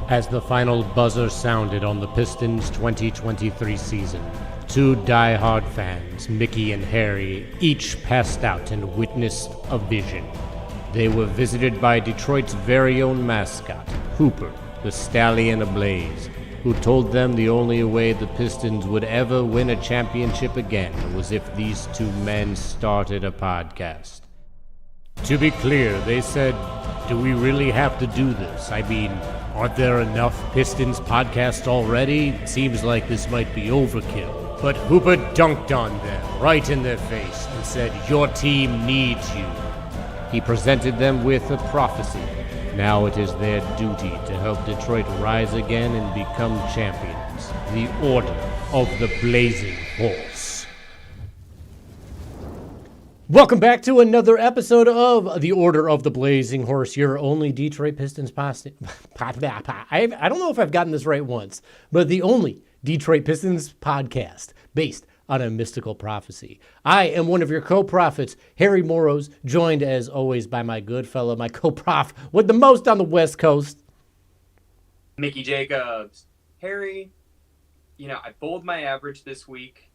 As the final buzzer sounded on the Pistons' 2023 season, two die-hard fans, Mickey and Harry, each passed out and witnessed a vision. They were visited by Detroit's very own mascot, Hooper, the stallion ablaze, who told them the only way the Pistons would ever win a championship again was if these two men started a podcast. To be clear, they said, do we really have to do this? I mean, aren't there enough Pistons podcasts already? It seems like this might be overkill. But Hooper dunked on them, right in their face, and said, your team needs you. He presented them with a prophecy. Now it is their duty to help Detroit rise again and become champions. The Order of the Blazing Horse. Welcome back to another episode of The Order of the Blazing Horse, your only Detroit Pistons podcast. I don't know if I've gotten this right once, but the only Detroit Pistons podcast based on a mystical prophecy. I am one of your co-prophets, Harry Moros, joined as always by my good fellow, my co-prof with the most on the West Coast, Mickey Jacobs. Harry, I bowled my average this week.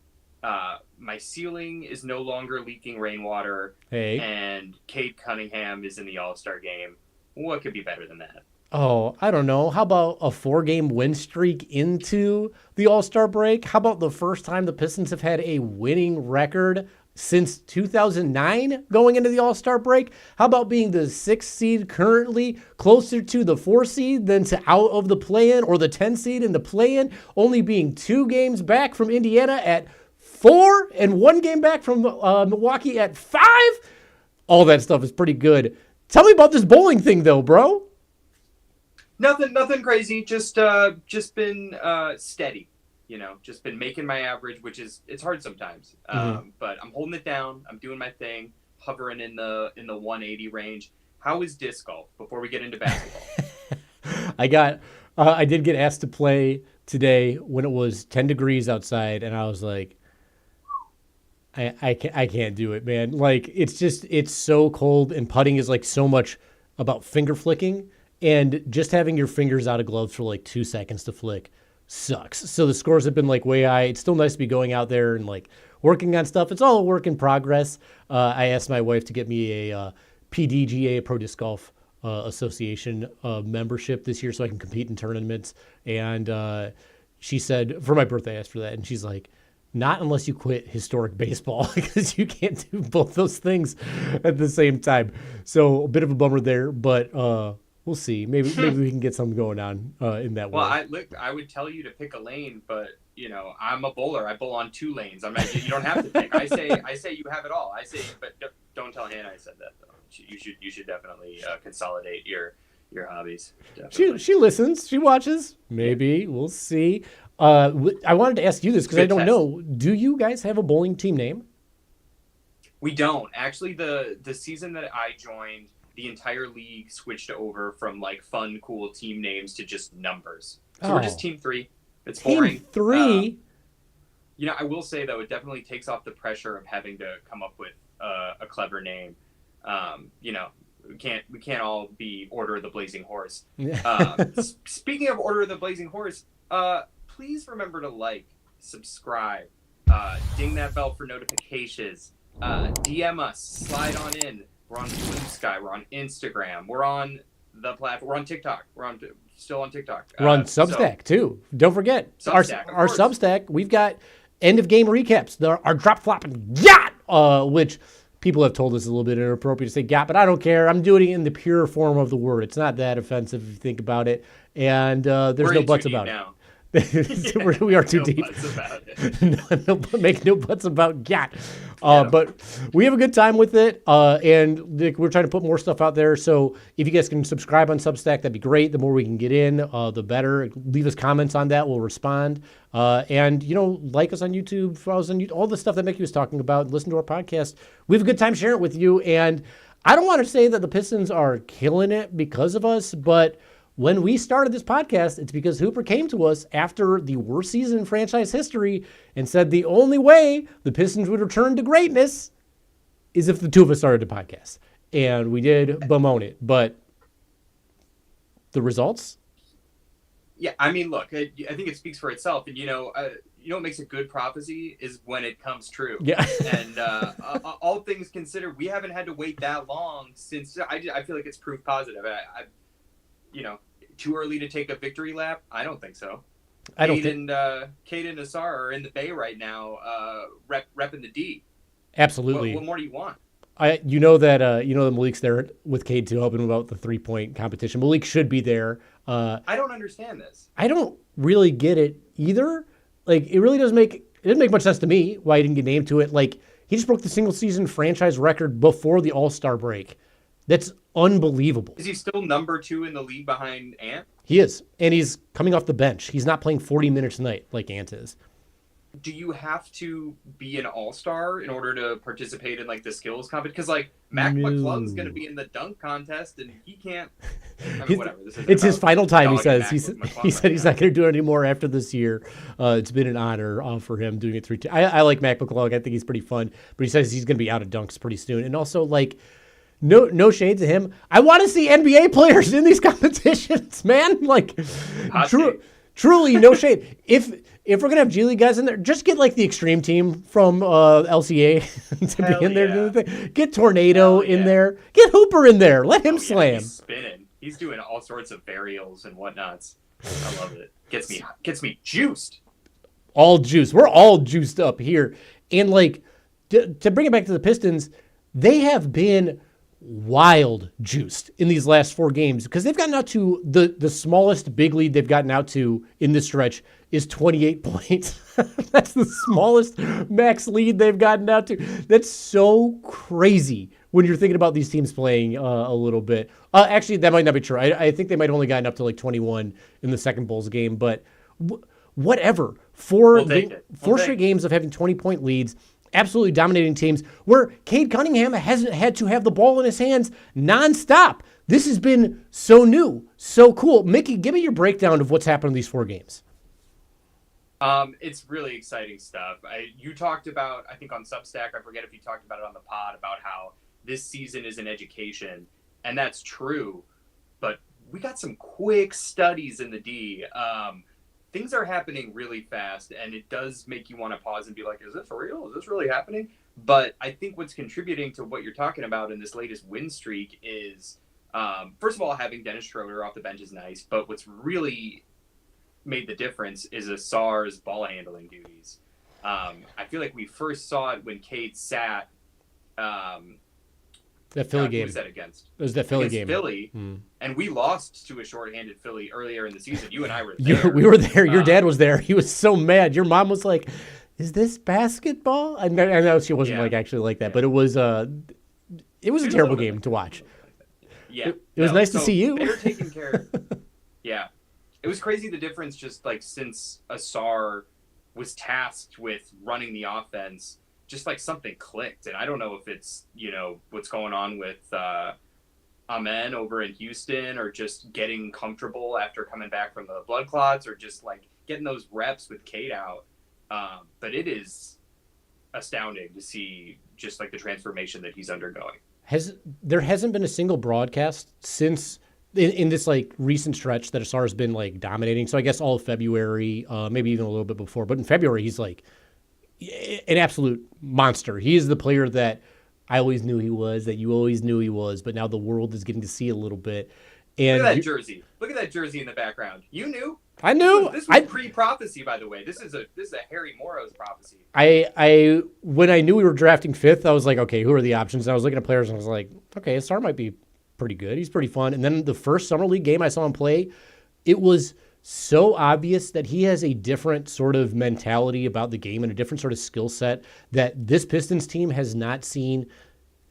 My ceiling is no longer leaking rainwater. Hey. And Cade Cunningham is in the All-Star game. What could be better than that? Oh, I don't know. How about a 4-game win streak into the All-Star break? How about the first time the Pistons have had a winning record since 2009 going into the All-Star break? How about being the 6th seed currently, closer to the 4 seed than to out of the play-in, or the 10 seed in the play-in, only being 2 games back from Indiana at 4 and 1 game back from Milwaukee at 5? All that stuff is pretty good. Tell me about this bowling thing, though, bro. Nothing crazy. Just been steady. Just been making my average, which it's hard sometimes. But I'm holding it down. I'm doing my thing, hovering in the 180 range. How is disc golf before we get into basketball? I did get asked to play today when it was 10 degrees outside, and I was like, I can't do it, man. Like, it's so cold, and putting is like so much about finger flicking, and just having your fingers out of gloves for like 2 seconds to flick sucks. So the scores have been like way high. It's still nice to be going out there and like working on stuff. It's all a work in progress. I asked my wife to get me a PDGA, Pro Disc Golf Association membership this year so I can compete in tournaments. And she said, for my birthday, I asked for that. And she's like, not unless you quit historic baseball, because you can't do both those things at the same time. So a bit of a bummer there, but we'll see. Maybe we can get something going on in that way. Well, I would tell you to pick a lane, but I'm a bowler. I bowl on 2 lanes. You don't have to pick. I say you have it all. I say, but don't tell Hannah I said that though. You should definitely consolidate your hobbies. Definitely. She listens. She watches. Maybe we'll see. I wanted to ask you this because I don't know. Do you guys have a bowling team name? We don't. Actually, the season that I joined, the entire league switched over from like fun, cool team names to just numbers. So we're just Team 3. It's boring. Team 3? I will say, though, it definitely takes off the pressure of having to come up with a clever name. We can't all be Order of the Blazing Horse. Speaking of Order of the Blazing Horse, please remember to like, subscribe, ding that bell for notifications, DM us, slide on in. We're on Blue Sky. We're on Instagram. We're on the platform. We're on TikTok. Still on TikTok. We're on Substack too. Don't forget our Substack. We've got end of game recaps. Our drop flopping yacht, which people have told us is a little bit inappropriate to say yacht, but I don't care. I'm doing it in the pure form of the word. It's not that offensive if you think about it. And there's no buts about it. We are too deep. Make no buts about yacht. But we have a good time with it, and we're trying to put more stuff out there. So if you guys can subscribe on Substack, that'd be great. The more we can get in, the better. Leave us comments on that. We'll respond. And, like us on YouTube, follow us on YouTube, all the stuff that Mickey was talking about. Listen to our podcast. We have a good time sharing it with you. And I don't want to say that the Pistons are killing it because of us, but when we started this podcast, it's because Hooper came to us after the worst season in franchise history and said the only way the Pistons would return to greatness is if the two of us started a podcast. And we did bemoan it. But the results Yeah, I mean, look, I think it speaks for itself, and what makes a good prophecy is when it comes true. Yeah. And all things considered, we haven't had to wait that long since. I feel like it's proof positive. Too early to take a victory lap? I don't think so. Cade and Ausar are in the Bay right now, repping the D. Absolutely. What more do you want? That Malik's there with Cade to help him out the 3-point competition. Malik should be there. I don't understand this. I don't really get it either. Like, it doesn't make much sense to me why he didn't get named to it. Like, he just broke the single season franchise record before the All-Star break. That's unbelievable. Is he still number 2 in the league behind Ant? He is, and he's coming off the bench. He's not playing 40 minutes a night like Ant is. Do you have to be an all-star in order to participate in like the skills competition? Because like Mac McClung's going to be in the dunk contest and he can't. Whatever. It's his final time. He says he said he's now. not going to do it anymore after this year. It's been an honor for him doing it 3 times. I like Mac McClung. I think he's pretty fun, but he says he's going to be out of dunks pretty soon. And also like. No shade to him. I want to see NBA players in these competitions, man. Like, truly, no shade. If we're gonna have G League guys in there, just get like the extreme team from LCA to be in there. Yeah. Get Tornado in there. Get Hooper in there. Let him slam. He's spinning. He's doing all sorts of varials and whatnots. I love it. Gets me juiced. All juiced. We're all juiced up here. And like to bring it back to the Pistons, they have been wild juiced in these last 4 games because they've gotten out to the smallest big lead they've gotten out to in this stretch is 28 points. That's the smallest max lead they've gotten out to. That's so crazy when you're thinking about these teams playing a little bit. Actually, that might not be true. I think they might only gotten up to like 21 in the second Bulls game, but whatever. 4 straight games of having 20-point leads. Absolutely dominating teams where Cade Cunningham hasn't had to have the ball in his hands nonstop. This has been so new, so cool. Mickey, give me your breakdown of what's happened in these 4 games. It's really exciting stuff. You talked about, I think on Substack, I forget if you talked about it on the pod, about how this season is an education, and that's true, but we got some quick studies in the D. Things are happening really fast, and it does make you want to pause and be like, is this real? Is this really happening? But I think what's contributing to what you're talking about in this latest win streak is, first of all, having Dennis Schroder off the bench is nice, but what's really made the difference is Ausar's ball handling duties. I feel like we first saw it when Cade sat. That Philly game. Who was that against? It was that Philly game. Philly, and we lost to a shorthanded Philly earlier in the season. You and I were there. We were there. Your dad was there. He was so mad. Your mom was like, "Is this basketball?" I know she wasn't like actually like that, but it was a terrible game to watch. Yeah, it was nice to see you. They were taking care. Yeah, it was crazy the difference just like since Ausar was tasked with running the offense. Just like something clicked, and I don't know if it's what's going on with Amen over in Houston, or just getting comfortable after coming back from the blood clots, or just like getting those reps with Cade out. But it is astounding to see just like the transformation that he's undergoing. There hasn't been a single broadcast since in this like recent stretch that Ausar has been like dominating. So I guess all of February, maybe even a little bit before, but in February he's like an absolute monster. He is the player that I always knew he was, that you always knew he was, but now the world is getting to see a little bit. And look at that jersey. Look at that jersey in the background. You knew. I knew. This was pre-prophecy, by the way. This is a Harry Morrow's prophecy. I when I knew we were drafting 5th, I was like, okay, who are the options? And I was looking at players and I was like, okay, Ausar might be pretty good. He's pretty fun. And then the first summer league game I saw him play, it was so obvious that he has a different sort of mentality about the game and a different sort of skill set that this Pistons team has not seen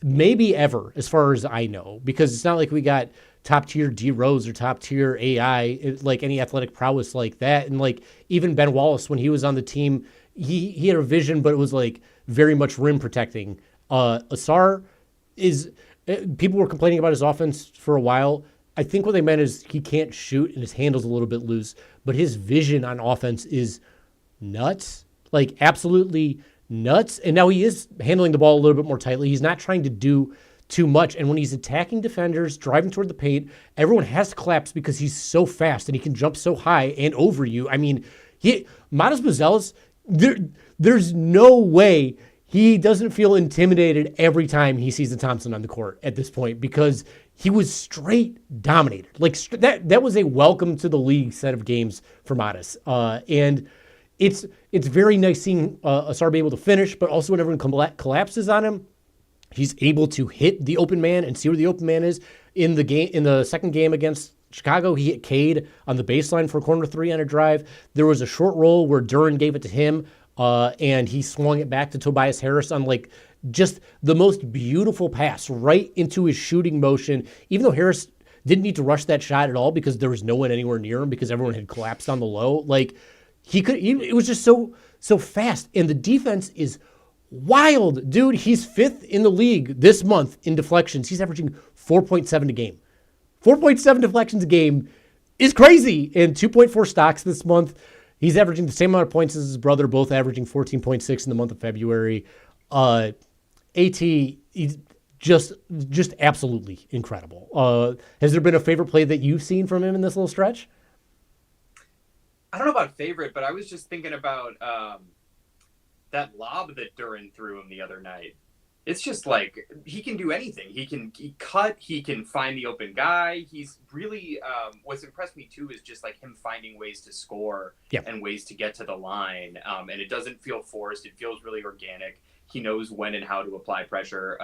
maybe ever, as far as I know, because it's not like we got top tier D Rose or top tier AI, like any athletic prowess like that. And like even Ben Wallace, when he was on the team, he had a vision, but it was like very much rim protecting. Ausar is, people were complaining about his offense for a while. I think what they meant is he can't shoot and his handle's a little bit loose, but his vision on offense is nuts, like absolutely nuts. And now he is handling the ball a little bit more tightly. He's not trying to do too much. And when he's attacking defenders, driving toward the paint, everyone has to collapse because he's so fast and he can jump so high and over you. I mean, Matas Buzelis, there's no way he doesn't feel intimidated every time he sees the Thompson on the court at this point, because he was straight dominated. Like that was a welcome to the league set of games for Matas. And it's very nice seeing Ausar be able to finish, but also when everyone collapses on him, he's able to hit the open man and see where the open man is. In the second game against Chicago, he hit Cade on the baseline for a corner three on a drive. There was a short roll where Duren gave it to him, and he swung it back to Tobias Harris on like just the most beautiful pass right into his shooting motion, even though Harris didn't need to rush that shot at all because there was no one anywhere near him because everyone had collapsed on the low. Like it was just so fast. And the defense is wild, dude. He's 5th in the league this month in deflections. He's averaging 4.7 a game. 4.7 deflections a game is crazy. And 2.4 stocks this month. He's averaging the same amount of points as his brother, both averaging 14.6 in the month of February. AT, he's just absolutely incredible. Has there been a favorite play that you've seen from him in this little stretch? I don't know about favorite, but I was just thinking about that lob that Duren threw him the other night. It's just like he can do anything. He cut. He can find the open guy. He's really what's impressed me too is just like him finding ways to score and ways to get to the line. And it doesn't feel forced. It feels really organic. He knows when and how to apply pressure.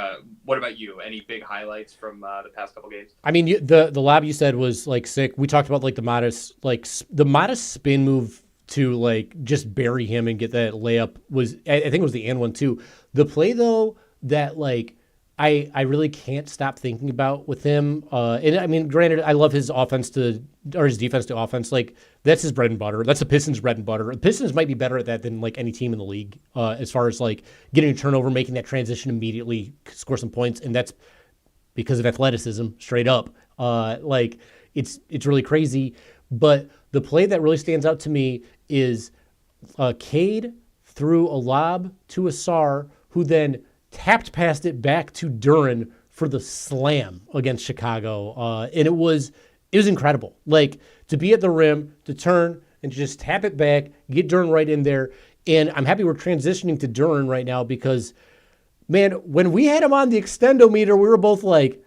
What about you? Any big highlights from the past couple games? I mean, the lob you said was like sick. We talked about like the Matas spin move to like just bury him and get that layup was, I think it was the and one too. The play though that like I really can't stop thinking about with him. And I mean, granted, I love his defense to offense. Like that's his bread and butter. That's the Pistons' bread and butter. The Pistons might be better at that than like any team in the league as far as like getting a turnover, making that transition immediately, score some points, and that's because of athleticism, straight up. Like it's really crazy. But the play that really stands out to me is Cade threw a lob to Ausar, who then tapped past it back to Duren for the slam against Chicago. And it was incredible. Like to be at the rim, to turn and to just tap it back, get Duren right in there. And I'm happy we're transitioning to Duren right now because, man, when we had him on the extendometer, we were both like,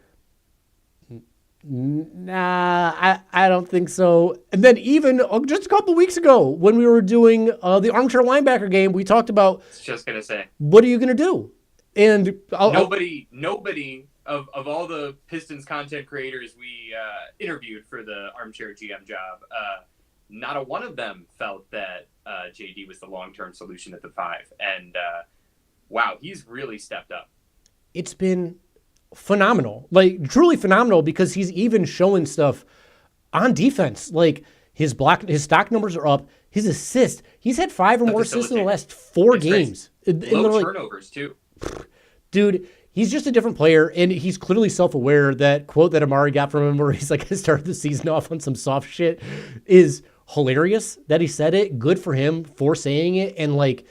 nah, I don't think so. And then even just a couple of weeks ago when we were doing the armchair linebacker game, we talked about, I was just going to say, what are you going to do? And nobody of all the Pistons content creators we interviewed for the armchair GM job, not a one of them felt that JD was the long-term solution at the 5. And wow, he's really stepped up. It's been phenomenal, like truly phenomenal, because he's even showing stuff on defense. Like his stock numbers are up. His assist, he's had 5 or more assists in the last 4 games. Low turnovers too. Dude, he's just a different player, and he's clearly self-aware. That quote that Amari got from him where he's like, I started the season off on some soft shit is hilarious that he said it. Good for him for saying it. And like,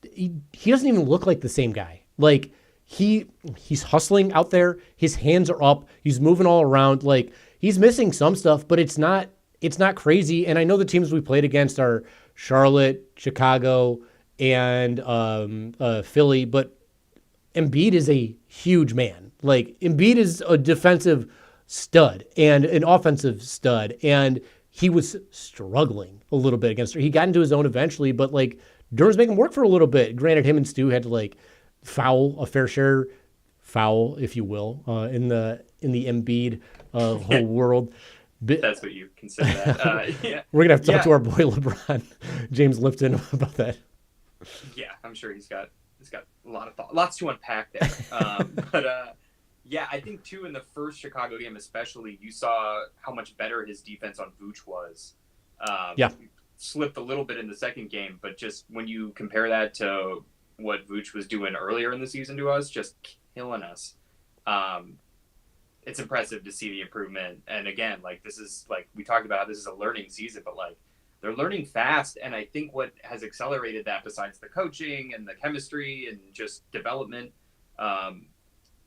he doesn't even look like the same guy. Like he's hustling out there. His hands are up. He's moving all around. Like he's missing some stuff, but it's not crazy. And I know the teams we played against are Charlotte, Chicago, and Philly, but Embiid is a huge man. Like Embiid is a defensive stud and an offensive stud, and he was struggling a little bit against her. He got into his own eventually, but like Duren's making him work for a little bit. Granted, him and Stu had to like foul a fair share foul, if you will, in the Embiid whole world. That's what you consider that. Yeah. We're gonna have to talk to our boy LeBron James Lipton about that. Yeah, I'm sure he's got a lot of thought, lots to unpack there. But yeah, I think too in the first Chicago game especially, you saw how much better his defense on Vooch was. Slipped a little bit in the second game, but just when you compare that to what Vooch was doing earlier in the season to us, just killing us. It's impressive to see the improvement. And again, like this is like we talked about, this is a learning season, but like they're learning fast. And I think what has accelerated that, besides the coaching and the chemistry and just development,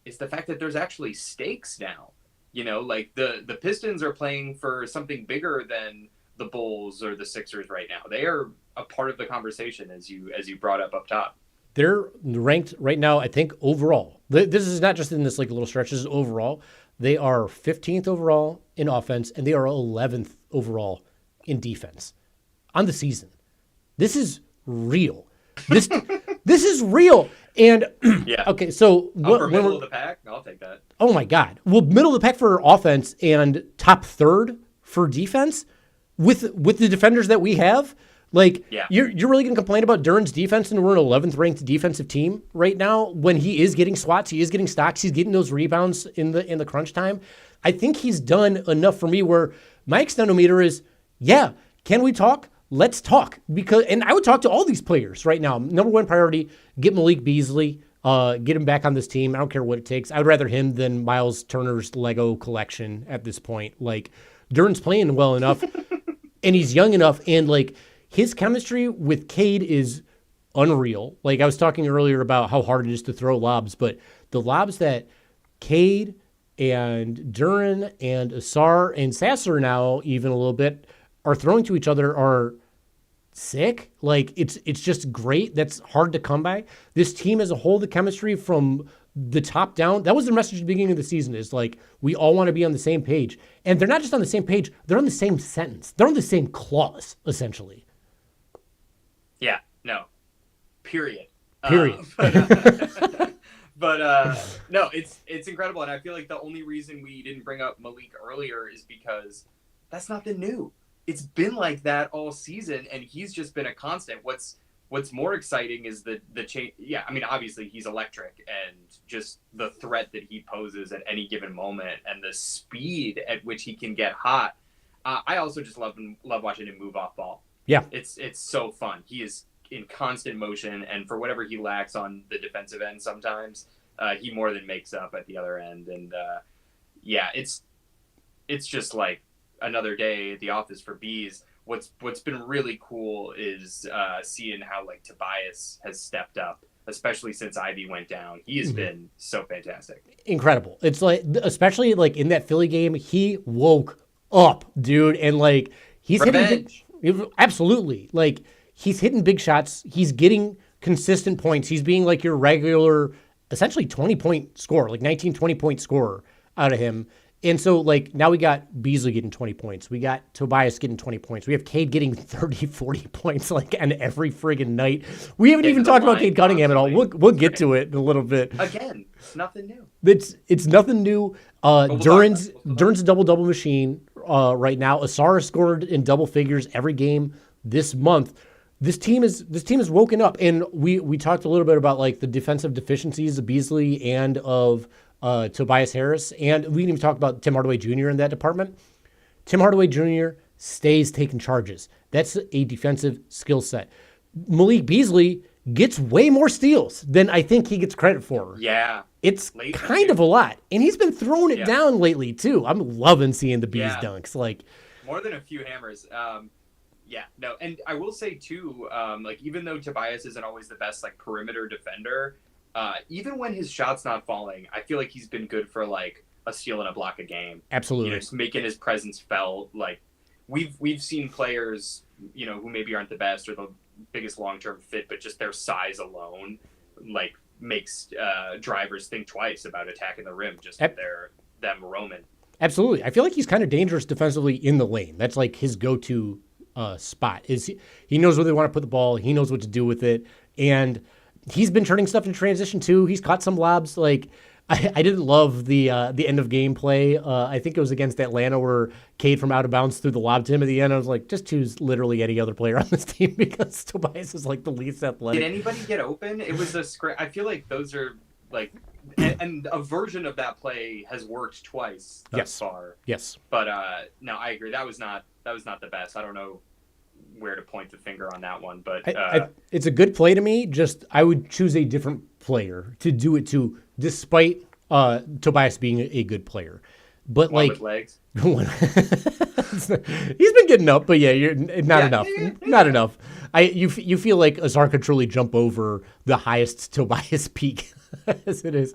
is the fact that there's actually stakes now. Like the Pistons are playing for something bigger than the Bulls or the Sixers right now. They are a part of the conversation, as you brought up top. They're ranked right now, I think, overall. This is not just in this like little stretch. This is overall. They are 15th overall in offense, and they are 11th overall in defense on the season. This is real. This is real. And yeah. Okay, so for middle of the pack, I'll take that. Oh my God. Well, middle of the pack for offense and top third for defense with the defenders that we have. Like, yeah. You're really going to complain about Duren's defense, and we're an 11th ranked defensive team right now when he is getting swats, he is getting stocks, he's getting those rebounds in the crunch time. I think he's done enough for me where my extendometer is, yeah, can we talk? Let's talk. And I would talk to all these players right now. Number one priority, get Malik Beasley, get him back on this team. I don't care what it takes. I would rather him than Miles Turner's Lego collection at this point. Like, Duren's playing well enough, and he's young enough, and like, his chemistry with Cade is unreal. Like, I was talking earlier about how hard it is to throw lobs, but the lobs that Cade and Duren and Ausar and Sasser now even a little bit are throwing to each other are sick. Like, it's just great. That's hard to come by. This team as a whole, the chemistry from the top down, that was the message at the beginning of the season, is like, we all want to be on the same page. And they're not just on the same page, they're on the same sentence. They're on the same clause, essentially. Yeah, no, period. But no, it's incredible. And I feel like the only reason we didn't bring up Malik earlier is because that's nothing new. It's been like that all season, and he's just been a constant. What's more exciting is the change. Yeah, I mean, obviously he's electric, and just the threat that he poses at any given moment, and the speed at which he can get hot. I also just love watching him move off ball. Yeah, it's so fun. He is in constant motion, and for whatever he lacks on the defensive end, sometimes he more than makes up at the other end. And yeah, it's just like another day at the office for Bees. What's been really cool is seeing how like Tobias has stepped up, especially since Ivy went down. He has been so fantastic, incredible. It's like, especially like in that Philly game, he woke up, dude, and like he's Revenge. hitting absolutely. Like, he's hitting big shots. He's getting consistent points. He's being like your regular, essentially 20-point scorer, like 19, 20-point scorer out of him. And so, like, now we got Beasley getting 20 points. We got Tobias getting 20 points. We have Cade getting 30, 40 points, like, on every friggin' night. We haven't even talked about Cade Cunningham at all. We'll get to it in a little bit. Again, it's nothing new. It's nothing new. Duren's a double-double machine right now. Ausar has scored in double figures every game this month. This team is woken up, and we talked a little bit about like the defensive deficiencies of Beasley and of Tobias Harris, and we didn't even talk about Tim Hardaway Jr. in that department. Tim Hardaway Jr. stays taking charges. That's a defensive skill set. Malik Beasley gets way more steals than I think he gets credit for. Yeah. It's kind of a lot, and he's been throwing it down lately too. I'm loving seeing the Bees dunks. Like, more than a few hammers. Yeah, no, and I will say too, like, even though Tobias isn't always the best like perimeter defender, even when his shot's not falling, I feel like he's been good for like a steal and a block a game. Absolutely, just making his presence felt. Like, we've seen players, who maybe aren't the best or the biggest long-term fit, but just their size alone, like, makes drivers think twice about attacking the rim just if they're them roaming. Absolutely, I feel like he's kind of dangerous defensively in the lane. That's like his go-to spot. He knows where they want to put the ball. He knows what to do with it, and he's been turning stuff in transition too. He's caught some lobs. Like, I didn't love the end of game play. I think it was against Atlanta where Cade from out of bounds threw the lob to him at the end. I was like, just choose literally any other player on this team because Tobias is like the least athletic. Did anybody get open? It was a script. I feel like those are like, and a version of that play has worked twice thus far. Yes. But no, I agree. That was not the best. I don't know where to point the finger on that one, but it's a good play to me. Just I would choose a different player to do it to, despite Tobias being a good player. But one like with legs. He's been getting up, but yeah, you're not enough. Not enough. You feel like Ausar could truly jump over the highest Tobias peak as it is.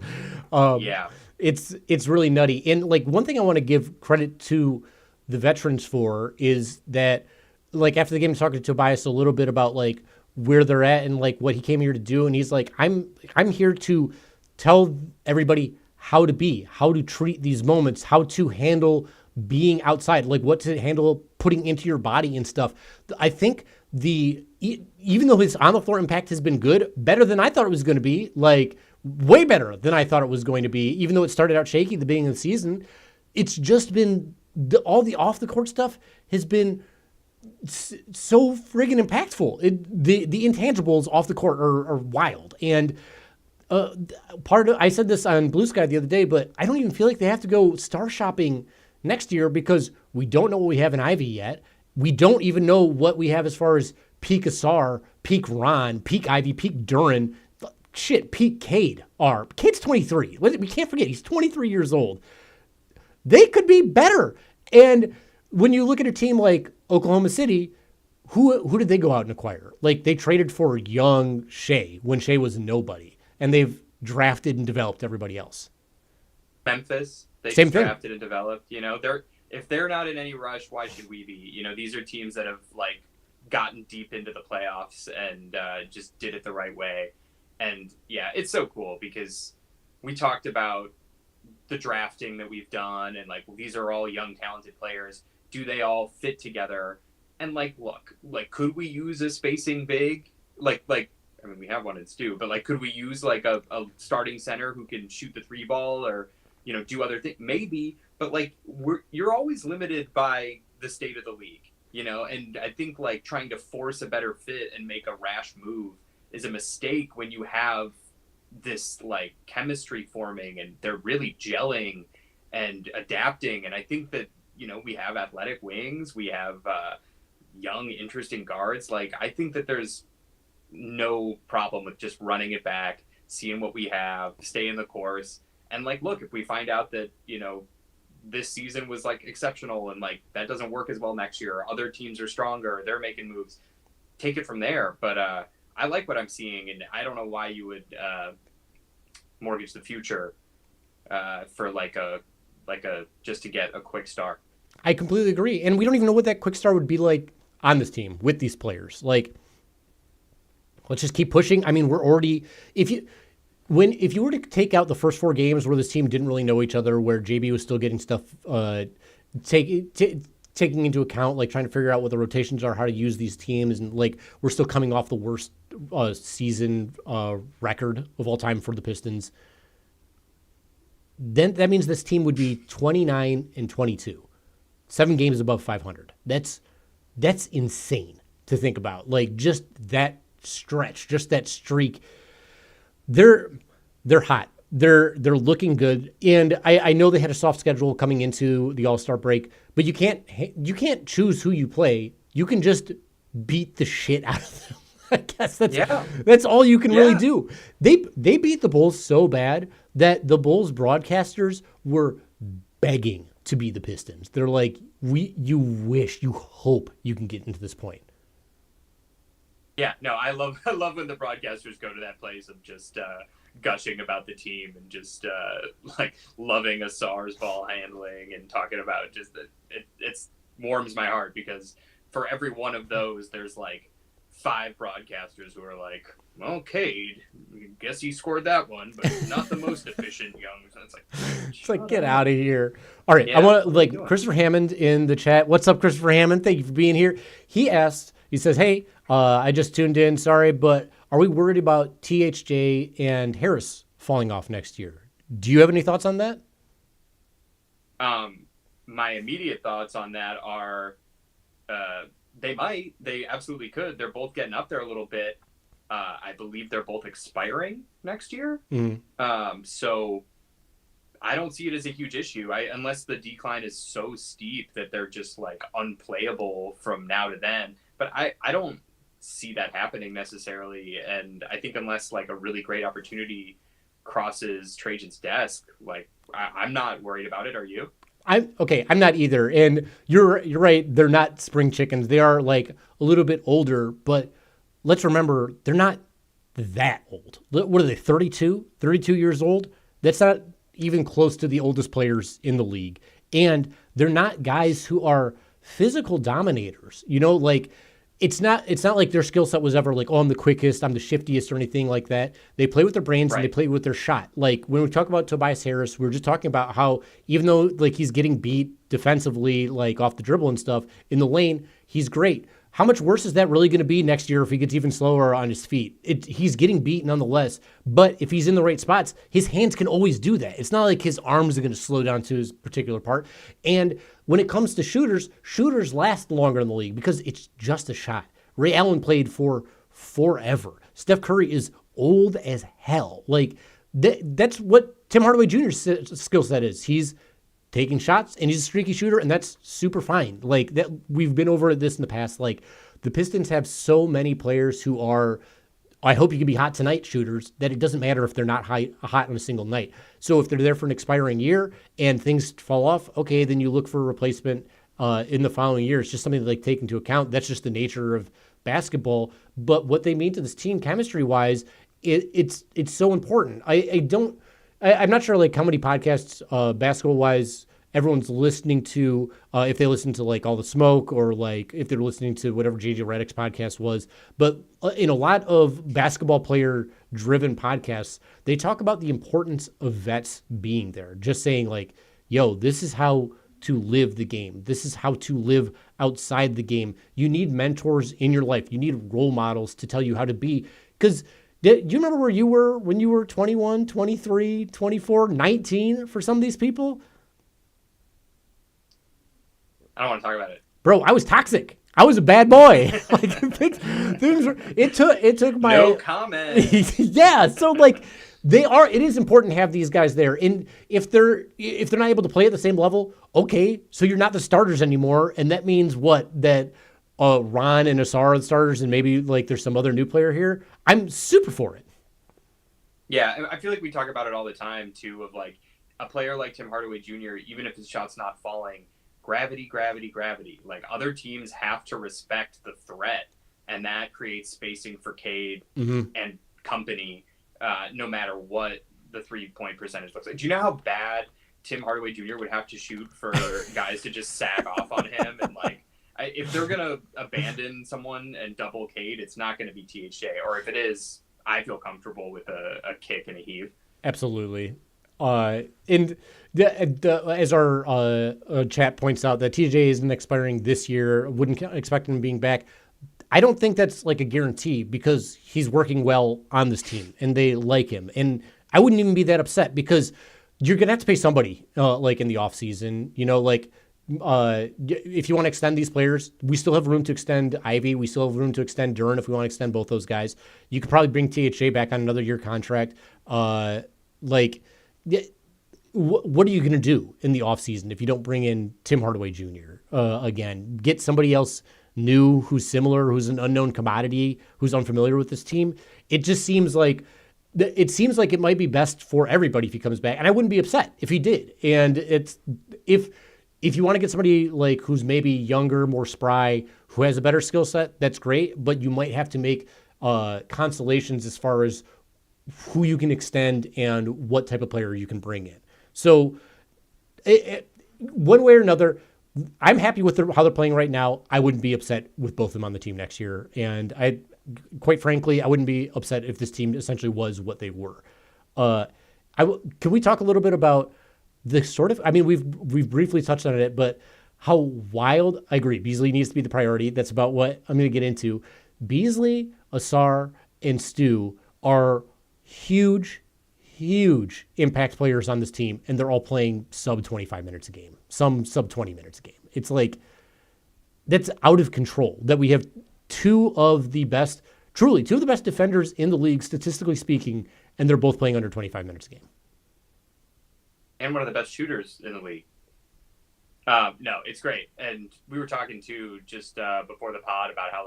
Yeah. It's really nutty. And like one thing I want to give credit to the veterans for is that like after the game, talking to Tobias a little bit about like where they're at and like what he came here to do. And he's like, I'm here to tell everybody how to be, how to treat these moments, how to handle being outside, like what to handle putting into your body and stuff. I think even though his on the floor impact has been good, better than I thought it was going to be, like way better than I thought it was going to be, even though it started out shaky at the beginning of the season, it's just been all the off the court stuff has been so friggin' impactful. The intangibles off the court are wild. And I said this on Blue Sky the other day, but I don't even feel like they have to go star shopping next year because we don't know what we have in Ivy yet. We don't even know what we have as far as peak Ausar, peak Ron, peak Ivy, peak Duren, peak Cade are. Cade's 23. We can't forget, he's 23 years old. They could be better. And when you look at a team like Oklahoma City, who did they go out and acquire? Like they traded for young Shea when Shea was nobody, and they've drafted and developed everybody else. Memphis, they Same just thing. drafted and developed. If they're not in any rush, why should we be? These are teams that have like gotten deep into the playoffs and just did it the right way. And yeah, it's so cool because we talked about the drafting that we've done and like these are all young talented players. Do they all fit together? And like, look, like could we use a spacing big? Like I mean, we have one in Stu, but like could we use like a starting center who can shoot the 3 ball or do other things? Maybe, but like you're always limited by the state of the league, and I think like trying to force a better fit and make a rash move is a mistake when you have this like chemistry forming and they're really gelling and adapting. And I think that, we have athletic wings, we have young, interesting guards. Like, I think that there's no problem with just running it back, seeing what we have, stay in the course. And like, look, if we find out that, this season was like exceptional and like that doesn't work as well next year, other teams are stronger, they're making moves, take it from there. But I like what I'm seeing, and I don't know why you would mortgage the future for like a just to get a quick start. I completely agree. And we don't even know what that quick start would be like on this team with these players. Like, let's just keep pushing. I mean, we're already, if you were to take out the first 4 games where this team didn't really know each other, where JB was still getting stuff, taking into account, like trying to figure out what the rotations are, how to use these teams. And like, we're still coming off the worst season record of all time for the Pistons. Then that means this team would be 29-22, 7 games above 500. That's insane to think about. Like just that stretch, just that streak. They're hot. They're looking good, and I know they had a soft schedule coming into the All-Star break, but you can't choose who you play. You can just beat the shit out of them. I guess that's all you can really do. They beat the Bulls so bad that the Bulls broadcasters were begging to be the Pistons. They're like, you hope you can get into this point. Yeah, no, I love when the broadcasters go to that place of just gushing about the team and just like loving Ausar's ball handling and talking about just it's warms my heart because for every one of those, there's like 5 broadcasters who are like, well, Cade, I guess he scored that one, but not the most efficient young. So it's like get out of here. All right, yeah, I want to Christopher Hammond in the chat. What's up, Christopher Hammond? Thank you for being here. He says, hey, I just tuned in. Sorry, but are we worried about THJ and Harris falling off next year? Do you have any thoughts on that? My immediate thoughts on that are they absolutely could. They're both getting up there a little bit. I believe they're both expiring next year. Mm-hmm. So I don't see it as a huge issue. Unless the decline is so steep that they're just like unplayable from now to then. But I don't see that happening necessarily. And I think unless like a really great opportunity crosses Trajan's desk, like I'm not worried about it. Are you? I'm not either. And you're right. They're not spring chickens. They are like a little bit older, but let's remember they're not that old. What are they, 32? 32 years old? That's not even close to the oldest players in the league. And they're not guys who are physical dominators. Like it's not like their skill set was ever like, oh, I'm the quickest, I'm the shiftiest or anything like that. They play with their brains and they play with their shot. Like when we talk about Tobias Harris, we were just talking about how even though like he's getting beat defensively, like off the dribble and stuff in the lane, he's great. How much worse is that really going to be next year if he gets even slower on his feet? He's getting beat nonetheless, but if he's in the right spots, his hands can always do that. It's not like his arms are going to slow down to his particular part. And when it comes to shooters last longer in the league because it's just a shot. Ray Allen played for forever. Steph Curry is old as hell. Like that's what Tim Hardaway Jr.'s skill set is. He's taking shots, and he's a streaky shooter, and that's super fine. Like that, we've been over this in the past. Like the Pistons have so many players who are, I hope you can be hot tonight shooters, that it doesn't matter if they're not hot on a single night. So if they're there for an expiring year and things fall off, okay, then you look for a replacement in the following year. It's just something to like take into account. That's just the nature of basketball. But what they mean to this team chemistry-wise, it's so important. I'm not sure like how many podcasts basketball-wise everyone's listening to, if they listen to like All the Smoke or like if they're listening to whatever JJ Redick's podcast was. But in a lot of basketball player-driven podcasts, they talk about the importance of vets being there. Just saying like, yo, this is how to live the game. This is how to live outside the game. You need mentors in your life. You need role models to tell you how to be. Because do you remember where you were when you were 21, 23, 24, 19 for some of these people? I don't want to talk about it. Bro, I was toxic. I was a bad boy. Like it took my no comment. Yeah, so like it is important to have these guys there. And if they're not able to play at the same level, okay, so you're not the starters anymore, and that means what? That Ron and Ausar are the starters, and maybe like there's some other new player here. I'm super for it. Yeah, I feel like we talk about it all the time too. Of like a player like Tim Hardaway Jr., even if his shot's not falling, gravity. Like other teams have to respect the threat, and that creates spacing for Cade and company, no matter what the 3-point percentage looks like. Do you know how bad Tim Hardaway Jr. would have to shoot for guys to just sag off on him? And like, if they're gonna abandon someone and double Cade, it's not going to be THJ. Or if it is, I feel comfortable with a kick and a heave. Absolutely. And as our chat points out, that TJ isn't expiring this year. Wouldn't expect him being back. I don't think that's like a guarantee because he's working well on this team and they like him. And I wouldn't even be that upset because you're going to have to pay somebody like in the offseason. Like if you want to extend these players, we still have room to extend Ivy. We still have room to extend Duren if we want to extend both those guys. You could probably bring THJ back on another year contract. What are you going to do in the offseason if you don't bring in Tim Hardaway Jr. Again? Get somebody else new who's similar, who's an unknown commodity, who's unfamiliar with this team. It just seems like it might be best for everybody if he comes back, and I wouldn't be upset if he did. And it's if you want to get somebody like who's maybe younger, more spry, who has a better skill set, that's great, but you might have to make constellations as far as who you can extend and what type of player you can bring in. So one way or another, I'm happy with how they're playing right now. I wouldn't be upset with both of them on the team next year. And quite frankly, I wouldn't be upset if this team essentially was what they were. Can we talk a little bit about the sort of, we've briefly touched on it, but how wild, I agree, Beasley needs to be the priority. That's about what I'm going to get into. Beasley, Ausar, and Stu are huge impact players on this team, and they're all playing sub 25 minutes a game, some sub 20 minutes a game. It's like, that's out of control that we have two of the best defenders in the league, statistically speaking, and they're both playing under 25 minutes a game. And one of the best shooters in the league. No, it's great. And we were talking too, just before the pod about how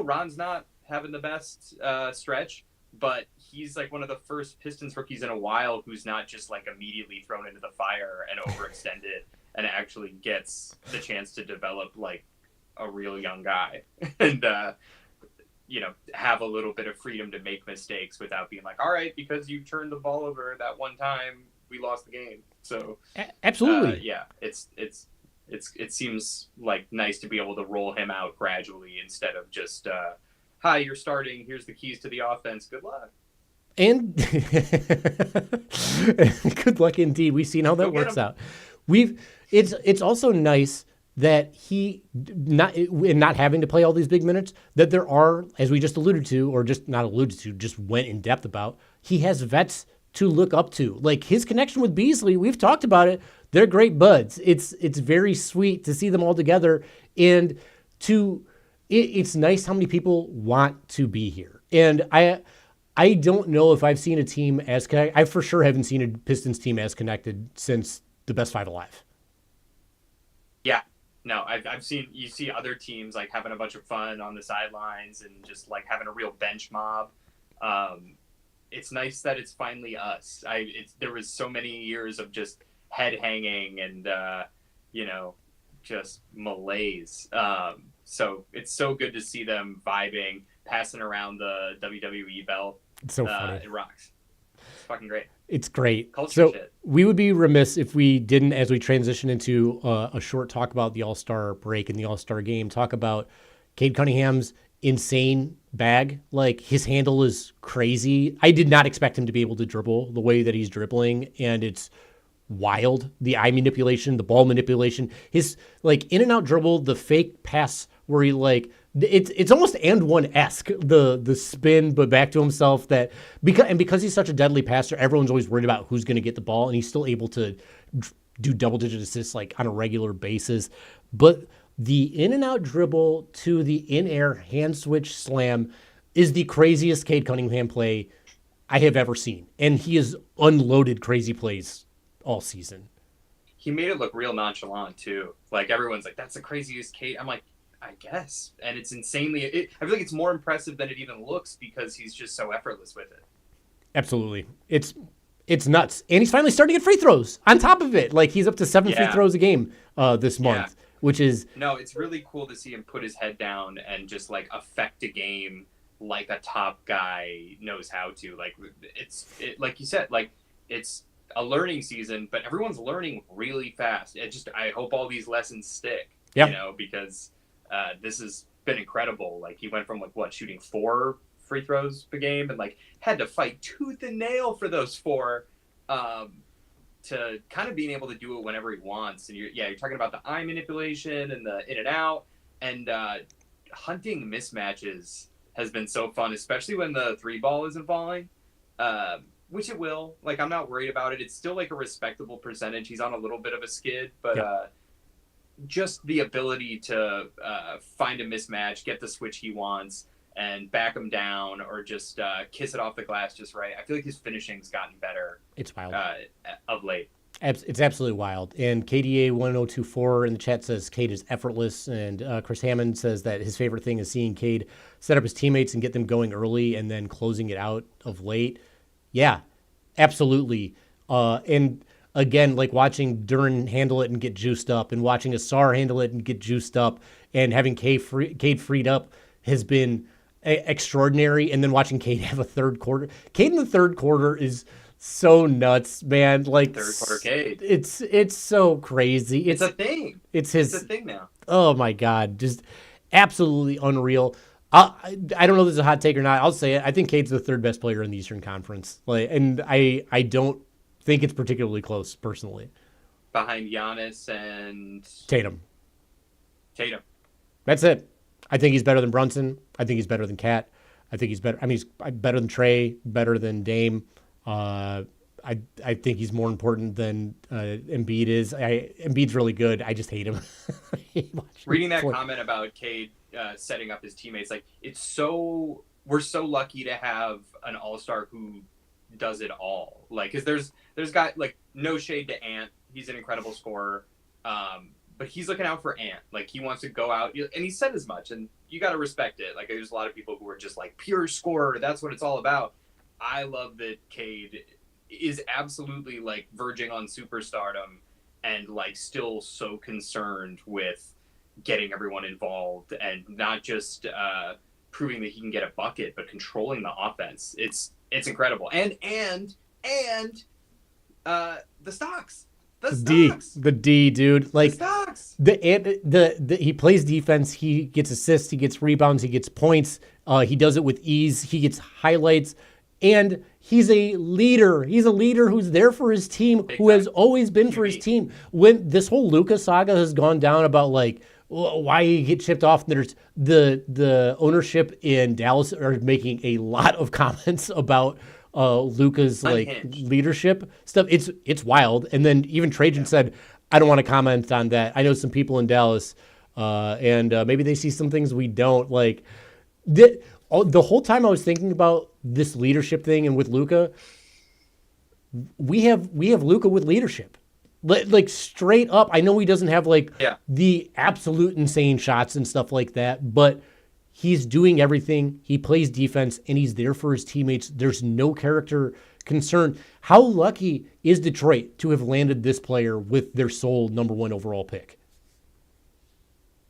Ron's not having the best stretch, but he's like one of the first Pistons rookies in a while who's not just like immediately thrown into the fire and overextended and actually gets the chance to develop like a real young guy. And have a little bit of freedom to make mistakes without being like, all right, because you turned the ball over that one time, we lost the game. So absolutely, yeah, it seems like nice to be able to roll him out gradually instead of just, hi, you're starting. Here's the keys to the offense. Good luck. And good luck indeed. We've seen how that works out. It's also nice that he not having to play all these big minutes, that there are, as we just alluded to, or just not alluded to, just went in depth about, he has vets to look up to. Like his connection with Beasley, we've talked about it. They're great buds. It's very sweet to see them all together, and it's nice how many people want to be here. And I don't know if I've seen a team as connected. I for sure haven't seen a Pistons team as connected since the best five alive. Yeah. No, I've seen, you see other teams like having a bunch of fun on the sidelines and just like having a real bench mob. It's nice that it's finally us. There was so many years of just head hanging and, just malaise. So it's so good to see them vibing, passing around the WWE belt. It's so funny. It rocks. It's fucking great. It's great. Culture shit. We would be remiss if we didn't, as we transition into a short talk about the All-Star break and the All-Star game, talk about Cade Cunningham's insane bag. Like his handle is crazy. I did not expect him to be able to dribble the way that he's dribbling, and it's wild. The eye manipulation, the ball manipulation, his like in and out dribble, the fake pass where he like it's almost and one-esque, the spin but back to himself, that because he's such a deadly passer, everyone's always worried about who's going to get the ball, and he's still able to do double-digit assists like on a regular basis. But the in and out dribble to the in-air hand switch slam is the craziest Cade Cunningham play I have ever seen, and he has unloaded crazy plays all season. He made it look real nonchalant too. Like everyone's like, that's the craziest Cade. I'm like, I guess. And it's insanely, I feel like it's more impressive than it even looks because he's just so effortless with it. Absolutely. It's nuts. And he's finally starting to get free throws on top of it. Like he's up to 7 free throws a game this month, which is. No, it's really cool to see him put his head down and just like affect a game like a top guy knows how to. Like like you said, like it's a learning season, but everyone's learning really fast. I hope all these lessons stick, because this has been incredible. Like he went from shooting 4 free throws per game and like had to fight tooth and nail for those 4, to kind of being able to do it whenever he wants. And you're talking about the eye manipulation and the in and out, and hunting mismatches has been so fun, especially when the 3 ball isn't falling. Which it will. Like, I'm not worried about it. It's still like a respectable percentage. He's on a little bit of a skid, but just the ability to find a mismatch, get the switch he wants, and back him down, or just kiss it off the glass just right. I feel like his finishing's gotten better. It's wild. Of late. It's absolutely wild. And KDA1024 in the chat says Cade is effortless. And Chris Hammond says that his favorite thing is seeing Cade set up his teammates and get them going early and then closing it out of late. Yeah, absolutely. And again, like watching Duren handle it and get juiced up, and watching Ausar handle it and get juiced up, and having Cade freed up has been extraordinary. And then watching Cade have a third quarter. Cade in the third quarter is so nuts, man. Like third quarter Cade. It's so crazy. It's a thing. It's a thing now. Oh my God, just absolutely unreal. I don't know if this is a hot take or not. I'll say it. I think Cade's the 3rd best player in the Eastern Conference. And I don't think it's particularly close, personally. Behind Giannis and Tatum. That's it. I think he's better than Brunson. I think he's better than Cat. I think he's better. I mean, he's better than Trey, better than Dame. I think he's more important than Embiid is. Embiid's really good. I just hate him. Reading that comment about Cade setting up his teammates, like we're so lucky to have an all-star who does it all. Like, because there's got like no shade to Ant. He's an incredible scorer. But he's looking out for Ant. Like he wants to go out, and he said as much, and you got to respect it. Like there's a lot of people who are just like pure scorer. That's what it's all about. I love that Cade is absolutely like verging on superstardom and like still so concerned with getting everyone involved, and not just proving that he can get a bucket, but controlling the offense. It's incredible. And the stocks. The D, dude. Like the he plays defense. He gets assists. He gets rebounds. He gets points. He does it with ease. He gets highlights, and he's a leader. He's a leader who's there for his team, who has always been for his team. When this whole Luka saga has gone down about like why he get shipped off, there's the ownership in Dallas are making a lot of comments about Luka's like leadership stuff. It's wild. And then even Trajan said, I don't want to comment on that. I know some people in Dallas, and maybe they see some things we don't. Like the whole time I was thinking about this leadership thing, and with Luka, we have Luka with leadership. Like straight up. I know he doesn't have like the absolute insane shots and stuff like that, but he's doing everything. He plays defense, and he's there for his teammates. There's no character concern. How lucky is Detroit to have landed this player with their sole number 1 overall pick?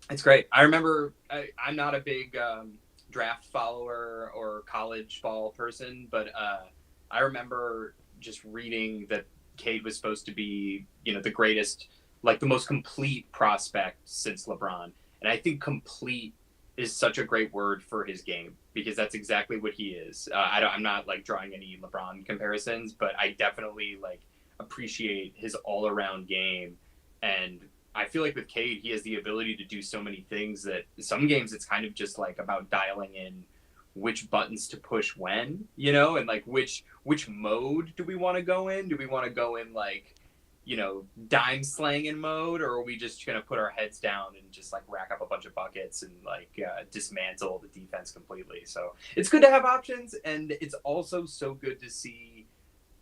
It's great. I remember I'm not a big draft follower or college ball person, but I remember just reading that Cade was supposed to be, the greatest, like the most complete prospect since LeBron. And I think complete is such a great word for his game, because that's exactly what he is. I'm not like drawing any LeBron comparisons, but I definitely like appreciate his all around game. And I feel like with Cade, he has the ability to do so many things that some games it's kind of just like about dialing in which buttons to push when, and like which mode do we want to go in? Do we want to go in like, dime slanging mode, or are we just going to put our heads down and just like rack up a bunch of buckets and like dismantle the defense completely? So it's good to have options, and it's also so good to see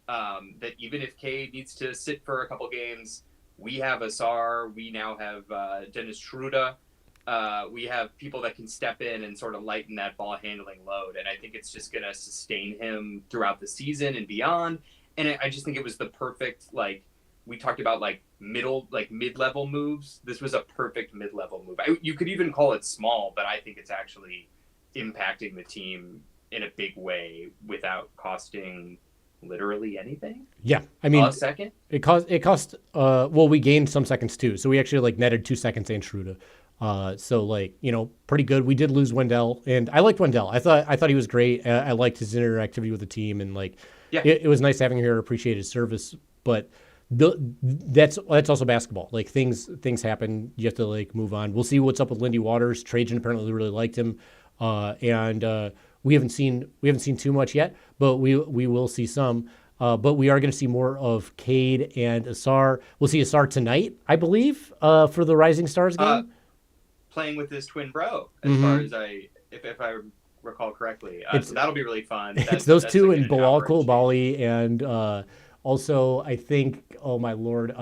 that even if Cade needs to sit for a couple games, we have Ausar, we now have Dennis Schroder. We have people that can step in and sort of lighten that ball handling load. And I think it's just going to sustain him throughout the season and beyond. And I just think it was the perfect, like, we talked about like mid-level moves. This was a perfect mid-level move. You could even call it small, but I think it's actually impacting the team in a big way without costing literally anything. Yeah, I mean, a second. It cost. Well, we gained some seconds too, so we actually like netted 2 seconds and Schroeder. So like, pretty good. We did lose Wendell, and I liked Wendell. I thought he was great. I liked his interactivity with the team, and like, it was nice having him here. Appreciate his service, but that's also basketball. Like things happen. You have to like move on. We'll see what's up with Lindy Waters. Trajan apparently really liked him, and we haven't seen too much yet, but we will see some. But we are going to see more of Cade and Ausar. We'll see Ausar tonight, I believe, for the Rising Stars game. Playing with his twin bro, as far as if I recall correctly. So that'll be really fun. It's those two and Bilal Coulibaly, and also I think, oh my lord,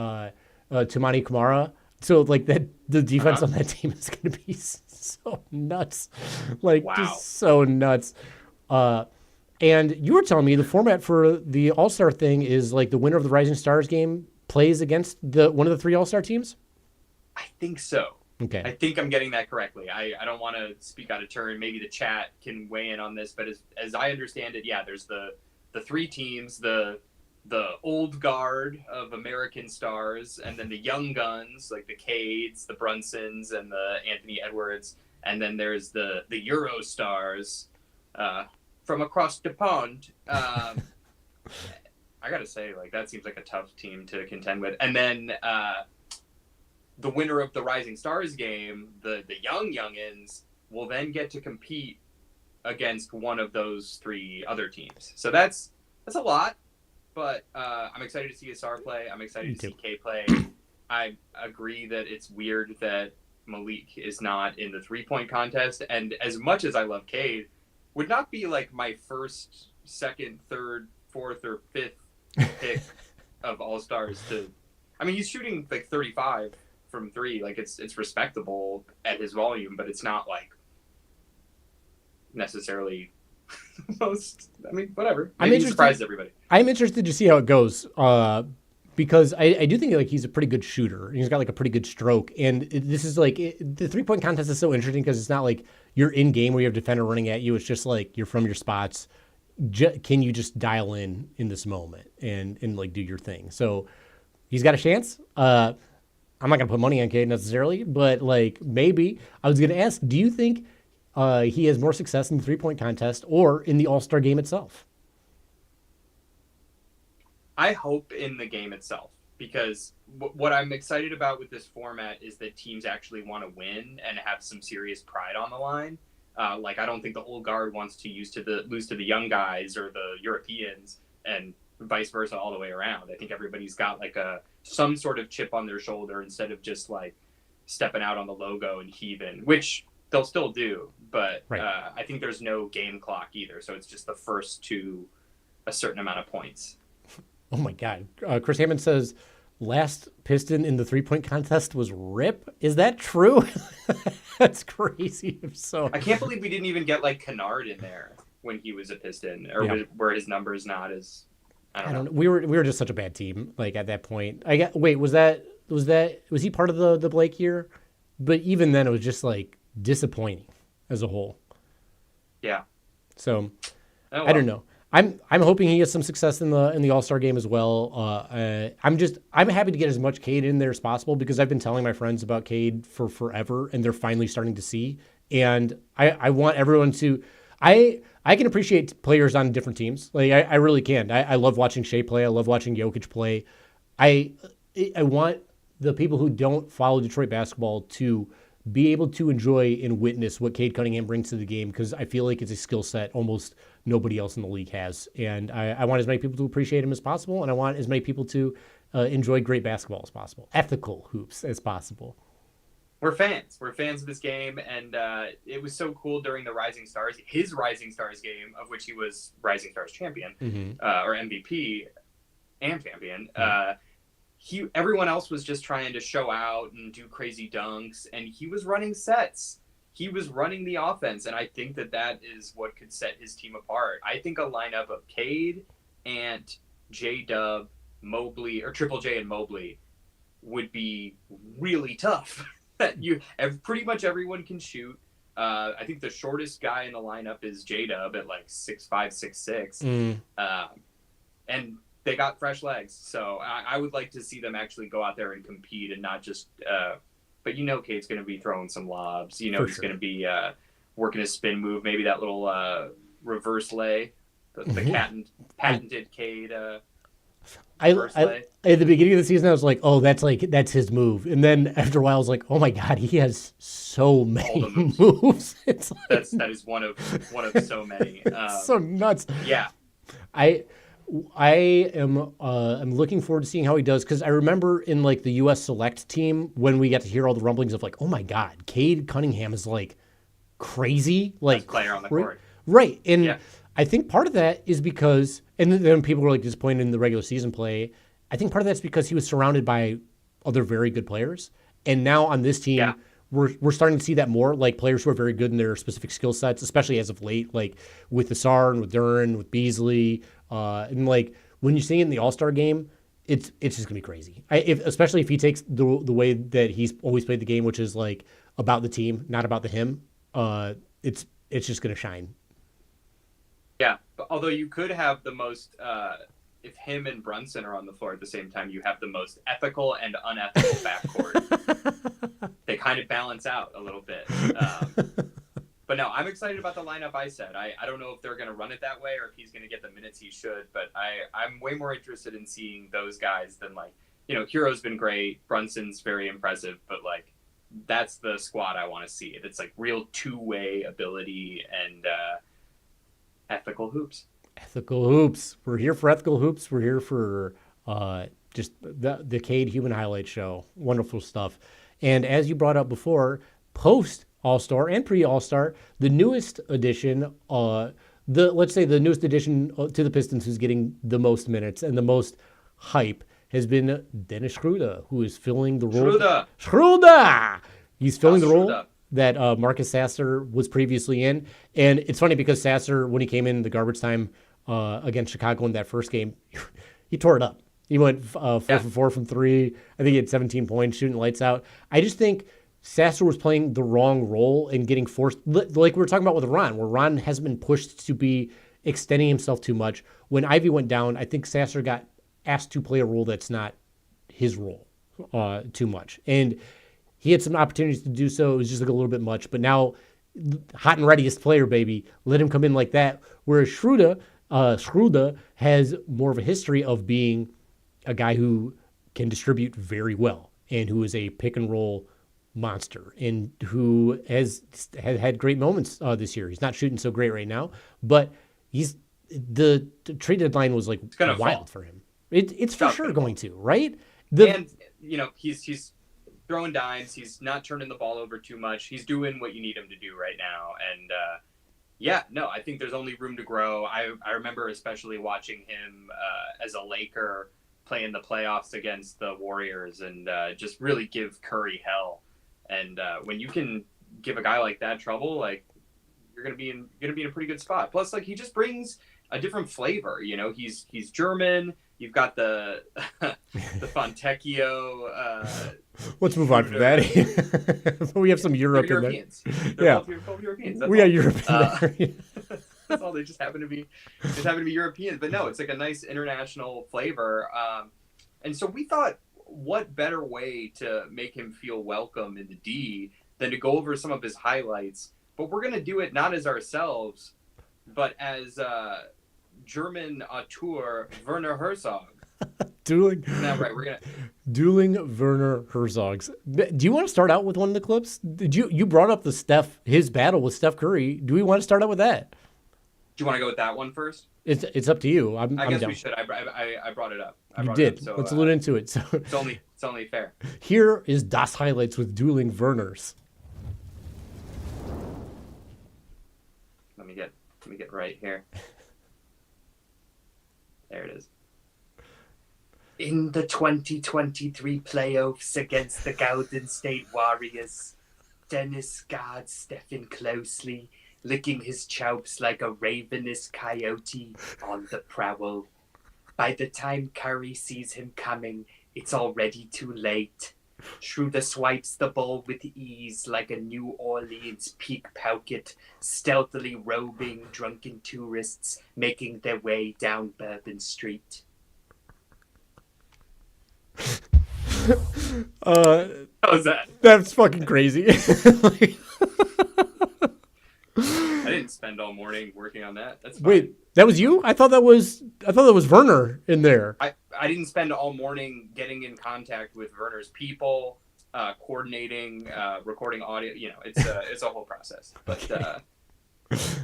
Toumani Camara. So like that, the defense on that team is going to be so nuts, like just so nuts. And you were telling me the format for the All-Star thing is like the winner of the Rising Stars game plays against one of the 3 All-Star teams? I think so. Okay. I think I'm getting that correctly. I don't want to speak out of turn. Maybe the chat can weigh in on this, but as I understand it, there's the 3 teams, the old guard of American stars, and then the young guns like the Cades, the Brunsons, and the Anthony Edwards, and then there's the Euro stars from across the pond. I gotta say, like, that seems like a tough team to contend with. And then the winner of the Rising Stars game, the youngins, will then get to compete against one of those 3 other teams. So that's a lot, but I'm excited to see Ausar play. I'm excited to see Cade play. I agree that it's weird that Malik is not in the 3-point contest, and as much as I love Cade, would not be like my first, second, third, fourth, or fifth pick of All-Stars to. I mean, he's shooting like 35 from 3. Like it's respectable at his volume, but it's not like necessarily most. I mean, whatever. Maybe he surprised everybody. I'm interested to see how it goes. because I do think like he's a pretty good shooter. He's got like a pretty good stroke, and this is like the 3-point contest is so interesting because it's not like you're in game where you have a defender running at you. It's just like you're from your spots. Can you just dial in this moment and like do your thing? So he's got a chance. I'm not gonna put money on Cade necessarily, but like maybe. I was gonna ask, do you think he has more success in the 3-point contest or in the All-Star game itself? I hope in the game itself, because what I'm excited about with this format is that teams actually want to win and have some serious pride on the line. Like, I don't think the old guard wants to lose to the young guys or the Europeans, and vice versa all the way around. I think everybody's got like some sort of chip on their shoulder instead of just like stepping out on the logo and heaving, which they'll still do. But right. I think there's no game clock either, so it's just the first to a certain amount of points. Oh my God. Chris Hammond says last Piston in the 3-point contest was Rip. Is that true? That's crazy. If so, I can't believe we didn't even get like Kennard in there when he was a Piston, or were his numbers not as, I don't know. We were just such a bad team. Like at that point, was he part of the Blake year? But even then it was just like disappointing as a whole. Yeah. So I don't know. I'm hoping he has some success in the All-Star game as well. I'm happy to get as much Cade in there as possible because I've been telling my friends about Cade for forever, and they're finally starting to see. And I want everyone to. I can appreciate players on different teams. Like I really can. I love watching Shea play. I love watching Jokic play. I want the people who don't follow Detroit basketball to be able to enjoy and witness what Cade Cunningham brings to the game, because I feel like it's a skill set almost nobody else in the league has. And I want as many people to appreciate him as possible, and I want as many people to enjoy great basketball as possible, ethical hoops as possible. We're fans. We're fans of this game, and it was so cool during the his Rising Stars game, of which he was Rising Stars champion, or MVP and champion. Everyone else was just trying to show out and do crazy dunks, and he was running sets. He was running the offense, and I think that is what could set his team apart. I think a lineup of Cade, Ant, J-Dub, Mobley, or Triple J and Mobley would be really tough. Pretty much everyone can shoot. I think the shortest guy in the lineup is J-Dub at like 6'5", 6'6". And they got fresh legs, so I would like to see them actually go out there and compete and not just but Cade's going to be throwing some lobs. He's going to be working a spin move, maybe that little reverse lay, the patented Cade reverse lay. At the beginning of the season, I was like, oh, that's his move. And then after a while, I was like, oh my God, he has so many moves. It's like, that is one of so many. So nuts. Yeah. I'm looking forward to seeing how he does, because I remember in like the U.S. Select team when we got to hear all the rumblings of like, oh my God, Cade Cunningham is like crazy, like best player on the court, right? And I think part of that is because, and then people were like disappointed in the regular season play. I think part of that's because he was surrounded by other very good players, and now on this team. We're starting to see that more, like players who are very good in their specific skill sets, especially as of late, like with Ausar and with Duren, with Beasley, and like when you see it in the All-Star game, it's just gonna be crazy. Especially if he takes the way that he's always played the game, which is like about the team, not about the him. It's just gonna shine. Yeah, but although you could have the most, if him and Brunson are on the floor at the same time, you have the most ethical and unethical backcourt. They kind of balance out a little bit. But no, I'm excited about the lineup I said. I don't know if they're going to run it that way or if he's going to get the minutes he should, but I'm way more interested in seeing those guys than like, Hero's been great. Brunson's very impressive, but like that's the squad I want to see. It's like real two-way ability and ethical hoops. Ethical hoops. We're here for ethical hoops. We're here for just the Cade Human Highlight Show. Wonderful stuff. And as you brought up before, post All-Star and pre-All-Star, the newest addition, let's say the newest addition to the Pistons who's getting the most minutes and the most hype has been Dennis Schroder, who is filling the role. Schroder! He's filling the role that Marcus Sasser was previously in. And it's funny because Sasser, when he came in the garbage time against Chicago in that first game, he tore it up. He went 4 for 4 from 3. I think he had 17 points, shooting lights out. I just think Sasser was playing the wrong role and getting forced, like we were talking about with Ron, where Ron has been pushed to be extending himself too much. When Ivy went down, I think Sasser got asked to play a role that's not his role too much. And he had some opportunities to do so. It was just like a little bit much. But now, hot and readiest player, baby. Let him come in like that. Whereas Schroder has more of a history of being a guy who can distribute very well and who is a pick and roll monster and who has had great moments this year. He's not shooting so great right now, but the trade deadline was like wild for him. It's for sure going to, right? And he's throwing dimes. He's not turning the ball over too much. He's doing what you need him to do right now. And I think there's only room to grow. I remember especially watching him as a Laker play in the playoffs against the Warriors and just really give Curry hell. And when you can give a guy like that trouble, like you're gonna be in a pretty good spot. Plus, like he just brings a different flavor. He's German. You've got the Fontecchio. Let's move on from that. We have some Europe in there. Europeans. They're both Europeans. We got Europe in there. That's all. They just happen to be Europeans. But no, it's like a nice international flavor. And so we thought, what better way to make him feel welcome in the D than to go over some of his highlights? But we're gonna do it not as ourselves, but as German auteur Werner Herzog. Dueling. No, right. We're gonna Dueling Werner Herzogs. Do you want to start out with one of the clips? You brought up his battle with Steph Curry? Do we want to start out with that? Do you want to go with that one first? It's up to you. I guess down. we should. I brought it up. You did. So, let's allude into it. So it's only fair. Here is Das Highlights with Dueling Werners. Let me get right here. There it is. In the 2023 playoffs against the Golden State Warriors, Dennis guards Stephen closely, licking his chops like a ravenous coyote on the prowl. By the time Curry sees him coming, it's already too late. Schroder swipes the ball with ease like a New Orleans pickpocket, stealthily robing drunken tourists making their way down Bourbon Street. How was that? That's fucking crazy. I didn't spend all morning working on that. That's fine. Wait, that was you? I thought that was Werner in there. I didn't spend all morning getting in contact with Werner's people, coordinating, recording audio. It's a whole process. But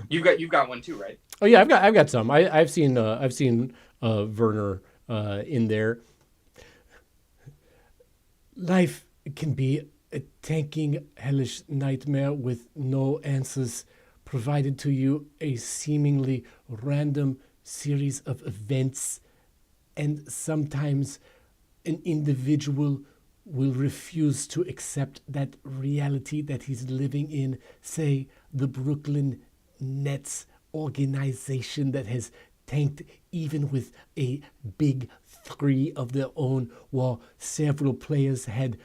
you've got one too, right? Oh yeah, I've got some. I've seen Werner in there. Life can be a tanking, hellish nightmare with no answers provided to you, a seemingly random series of events, and sometimes an individual will refuse to accept that reality that he's living in, say, the Brooklyn Nets organization that has tanked even with a big three of their own, while several players had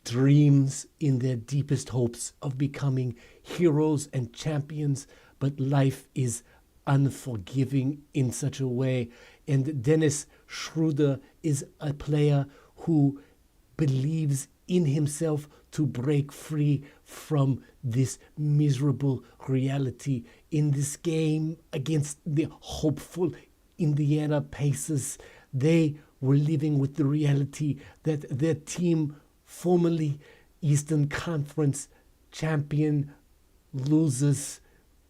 dreams in their deepest hopes of becoming heroes and champions, but life is unforgiving in such a way. And Dennis Schroder is a player who believes in himself to break free from this miserable reality. In this game against the hopeful Indiana Pacers, they were living with the reality that their team, formerly Eastern Conference champion losers,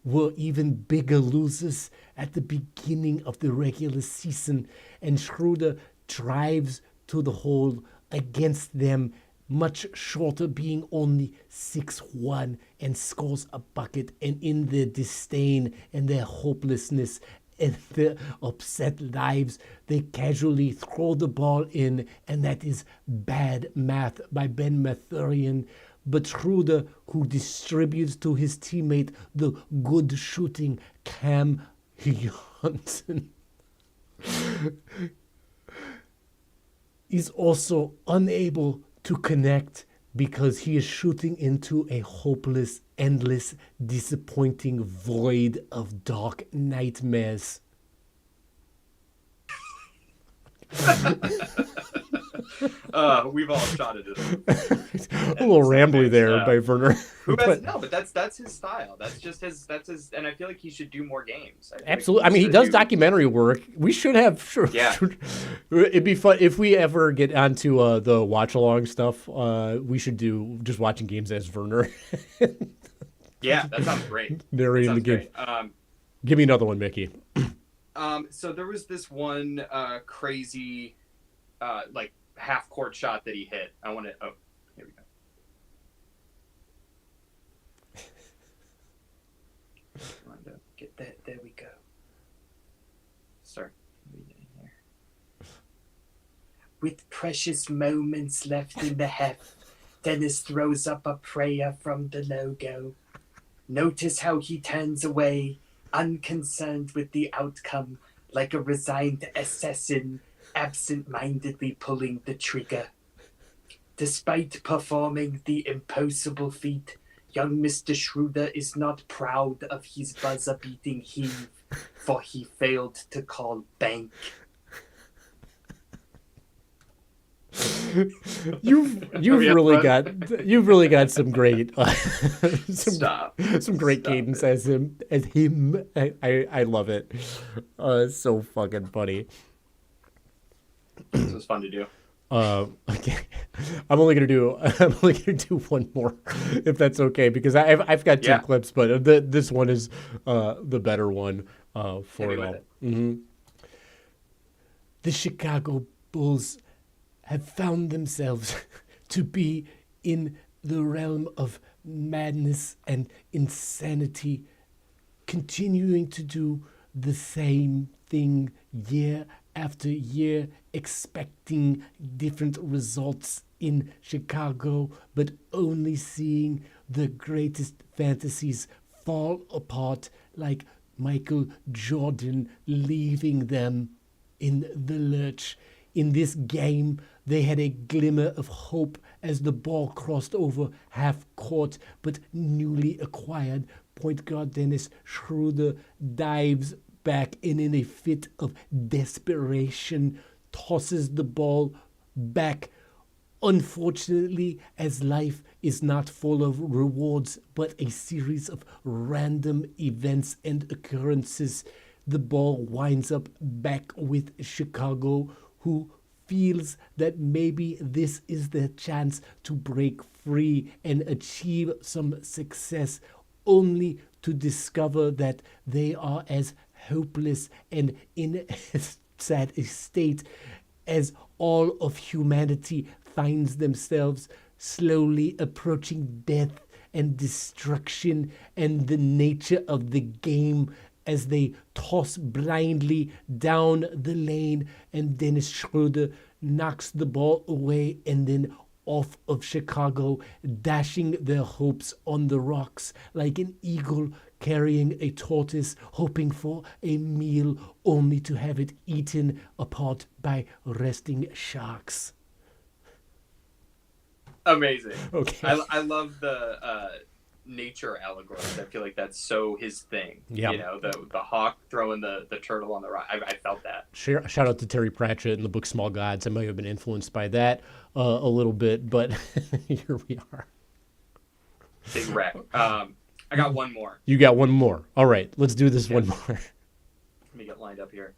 were even bigger losers at the beginning of the regular season. And Schroder drives to the hole against them, much shorter, being only 6'1", and scores a bucket. And in their disdain and their hopelessness and their upset lives, they casually throw the ball in, and that is bad math by Ben Mathurian. But Schroder, who distributes to his teammate the good shooting Cam Johnson, is also unable to connect because he is shooting into a hopeless, endless, disappointing void of dark nightmares. We've all shot it. A little rambly there by Werner. But that's his style. That's his, and I feel like he should do more games. Absolutely. I mean, he does documentary work. We should have, sure. Yeah. It'd be fun if we ever get onto the watch along stuff. We should do just watching games as Werner. Yeah, that sounds great. Narrating the game. Give me another one, Mickey. So there was this one crazy, like half court shot that he hit. I want to. Oh, here we go. Get that. There we go. Start reading here. With precious moments left in the heft, Dennis throws up a prayer from the logo. Notice how he turns away, unconcerned with the outcome, like a resigned assassin, absent-mindedly pulling the trigger. Despite performing the impossible feat, young Mr. Schroder is not proud of his buzzer-beating heave, for he failed to call bank. You've really got some great some great cadence as him. I love it. It's so fucking funny. This was fun to do. Okay, I'm only gonna do one more, if that's okay, because I've got two clips, but this one is the better one for it all. Mm-hmm. The Chicago Bulls have found themselves to be in the realm of madness and insanity, continuing to do the same thing year after year, expecting different results in Chicago, but only seeing the greatest fantasies fall apart like Michael Jordan, leaving them in the lurch. In this game, they had a glimmer of hope as the ball crossed over half court, but newly acquired point guard Dennis Schroder dives back and in a fit of desperation tosses the ball back. Unfortunately, as life is not full of rewards but a series of random events and occurrences, the ball winds up back with Chicago, who feels that maybe this is their chance to break free and achieve some success, only to discover that they are as hopeless and in as sad a state as all of humanity finds themselves, slowly approaching death and destruction and the nature of the game as they toss blindly down the lane, and Dennis Schroder knocks the ball away and then off of Chicago, dashing their hopes on the rocks like an eagle carrying a tortoise, hoping for a meal only to have it eaten apart by resting sharks. Amazing. Okay. I love the nature allegories. I feel like that's so his thing. Yeah. You know, the hawk throwing the turtle on the rock. I felt that. Shout out to Terry Pratchett in the book Small Gods. I might have been influenced by that a little bit, but here we are. Big wreck. I got one more. You got one more. All right, let's do this one more. Let me get lined up here.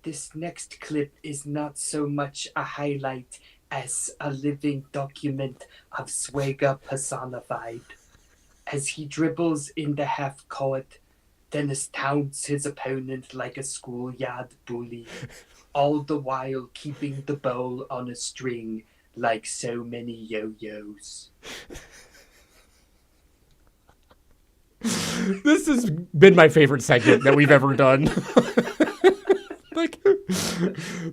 This next clip is not so much a highlight as a living document of swagger personified. As he dribbles in the half court, Dennis taunts his opponent like a schoolyard bully, all the while keeping the ball on a string like so many yo-yos. This has been my favorite segment that we've ever done. Like,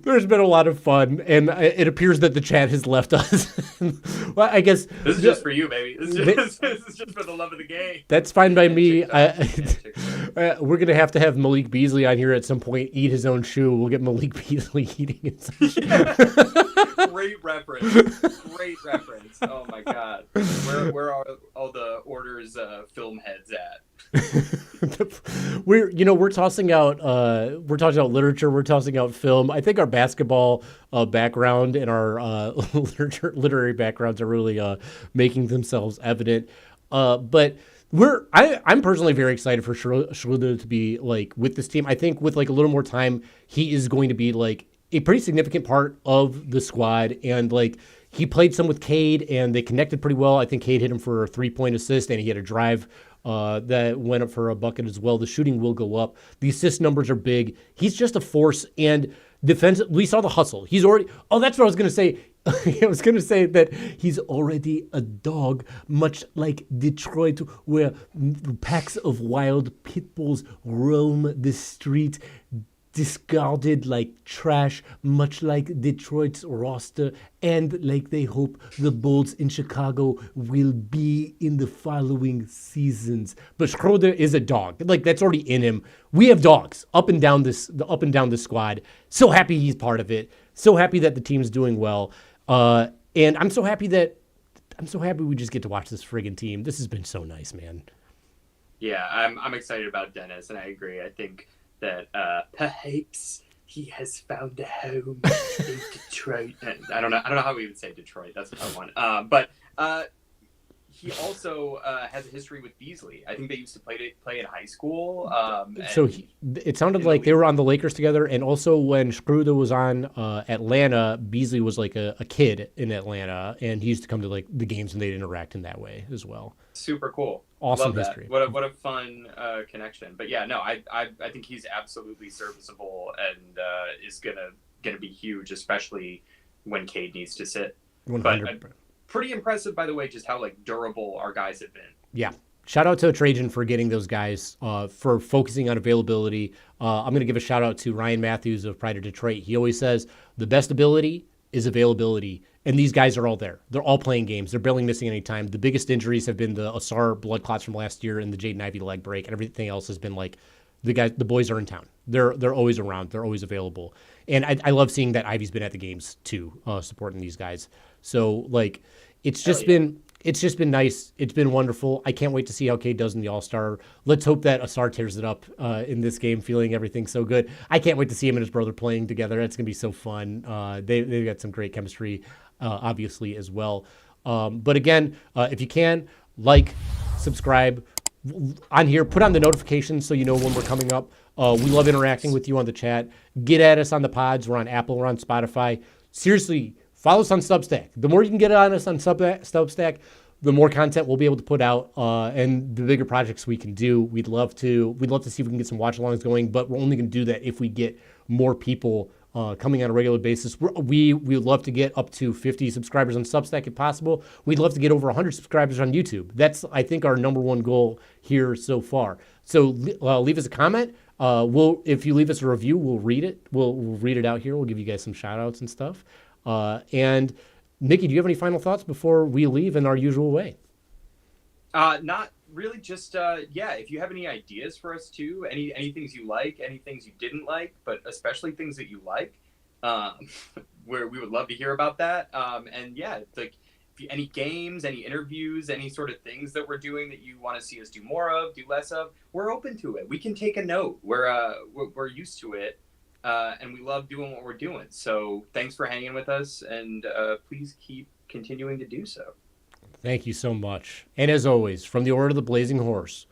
there's been a lot of fun, and it appears that the chat has left us. Well, I guess this is just for you, baby. This is just for the love of the game. That's fine by me. We're gonna have to have Malik Beasley on here at some point. Eat his own shoe. We'll get Malik Beasley eating his own shoe. Great reference. Great reference. Oh my God. Where are all the orders film heads at? We're tossing out literature, we're tossing out film. I think our basketball background and our literary backgrounds are really making themselves evident. But I'm personally very excited for Schroder to be like with this team. I think with like a little more time, he is going to be like a pretty significant part of the squad. And like he played some with Cade and they connected pretty well. I think Cade hit him for a 3-point assist and he had a drive that went up for a bucket as well. The shooting will go up. The assist numbers are big. He's just a force. And defense, we saw the hustle. He's already, that's what I was going to say. I was going to say that he's already a dog, much like Detroit, where packs of wild pit bulls roam the street, discarded like trash, much like Detroit's roster, and like they hope the Bulls in Chicago will be in the following seasons. But Schroder is a dog. Like, that's already in him. We have dogs up and down this squad. So happy he's part of it. So happy that the team's doing well. And I'm so happy we just get to watch this friggin' team. This has been so nice, man. Yeah, I'm excited about Dennis, and I agree. I think that perhaps he has found a home in Detroit. I don't know how we would say Detroit. That's a tough one. But he also has a history with Beasley. I think they used to play in high school. So it sounded like they were on the Lakers together, and also when Schroder was on Atlanta, Beasley was like a kid in Atlanta, and he used to come to like the games, and they'd interact in that way as well. Super cool. Awesome Love history. That. What a fun connection. But yeah, no, I think he's absolutely serviceable and is gonna be huge, especially when Cade needs to sit. 100%. But pretty impressive, by the way, just how like durable our guys have been. Yeah. Shout out to Trajan for getting those guys, for focusing on availability. I'm going to give a shout out to Ryan Matthews of Pride of Detroit. He always says the best ability is availability. And these guys are all there. They're all playing games. They're barely missing any time. The biggest injuries have been the Ausar blood clots from last year and the Jaden Ivey leg break, and everything else has been like the boys are in town. They're always around. They're always available. And I love seeing that Ivey's been at the games too, supporting these guys. So like it's just been nice. It's been wonderful. I can't wait to see how Cade does in the All-Star. Let's hope that Ausar tears it up in this game, feeling everything so good. I can't wait to see him and his brother playing together. That's going to be so fun. They've got some great chemistry, obviously, as well. But again, if you can, like, subscribe on here. Put on the notifications so you know when we're coming up. We love interacting with you on the chat. Get at us on the pods. We're on Apple. We're on Spotify. Seriously, follow us on Substack. The more you can get on us on Substack, the more content we'll be able to put out, and the bigger projects we can do. We'd love to see if we can get some watch-alongs going, but we're only going to do that if we get more people coming on a regular basis. We would love to get up to 50 subscribers on Substack if possible. We'd love to get over 100 subscribers on YouTube. That's, I think, our number one goal here so far. So leave us a comment. If you leave us a review, we'll read it. We'll read it out here. We'll give you guys some shout-outs and stuff. And Nikki, do you have any final thoughts before we leave in our usual way? Not really. Just if you have any ideas for us too, any things you like, any things you didn't like, but especially things that you like, where we would love to hear about that. And yeah, like any games, any interviews, any sort of things that we're doing that you want to see us do more of, do less of, we're open to it. We can take a note. We're used to it. And we love doing what we're doing. So thanks for hanging with us, and please keep continuing to do so. Thank you so much. And as always, from the Order of the Blazing Horse.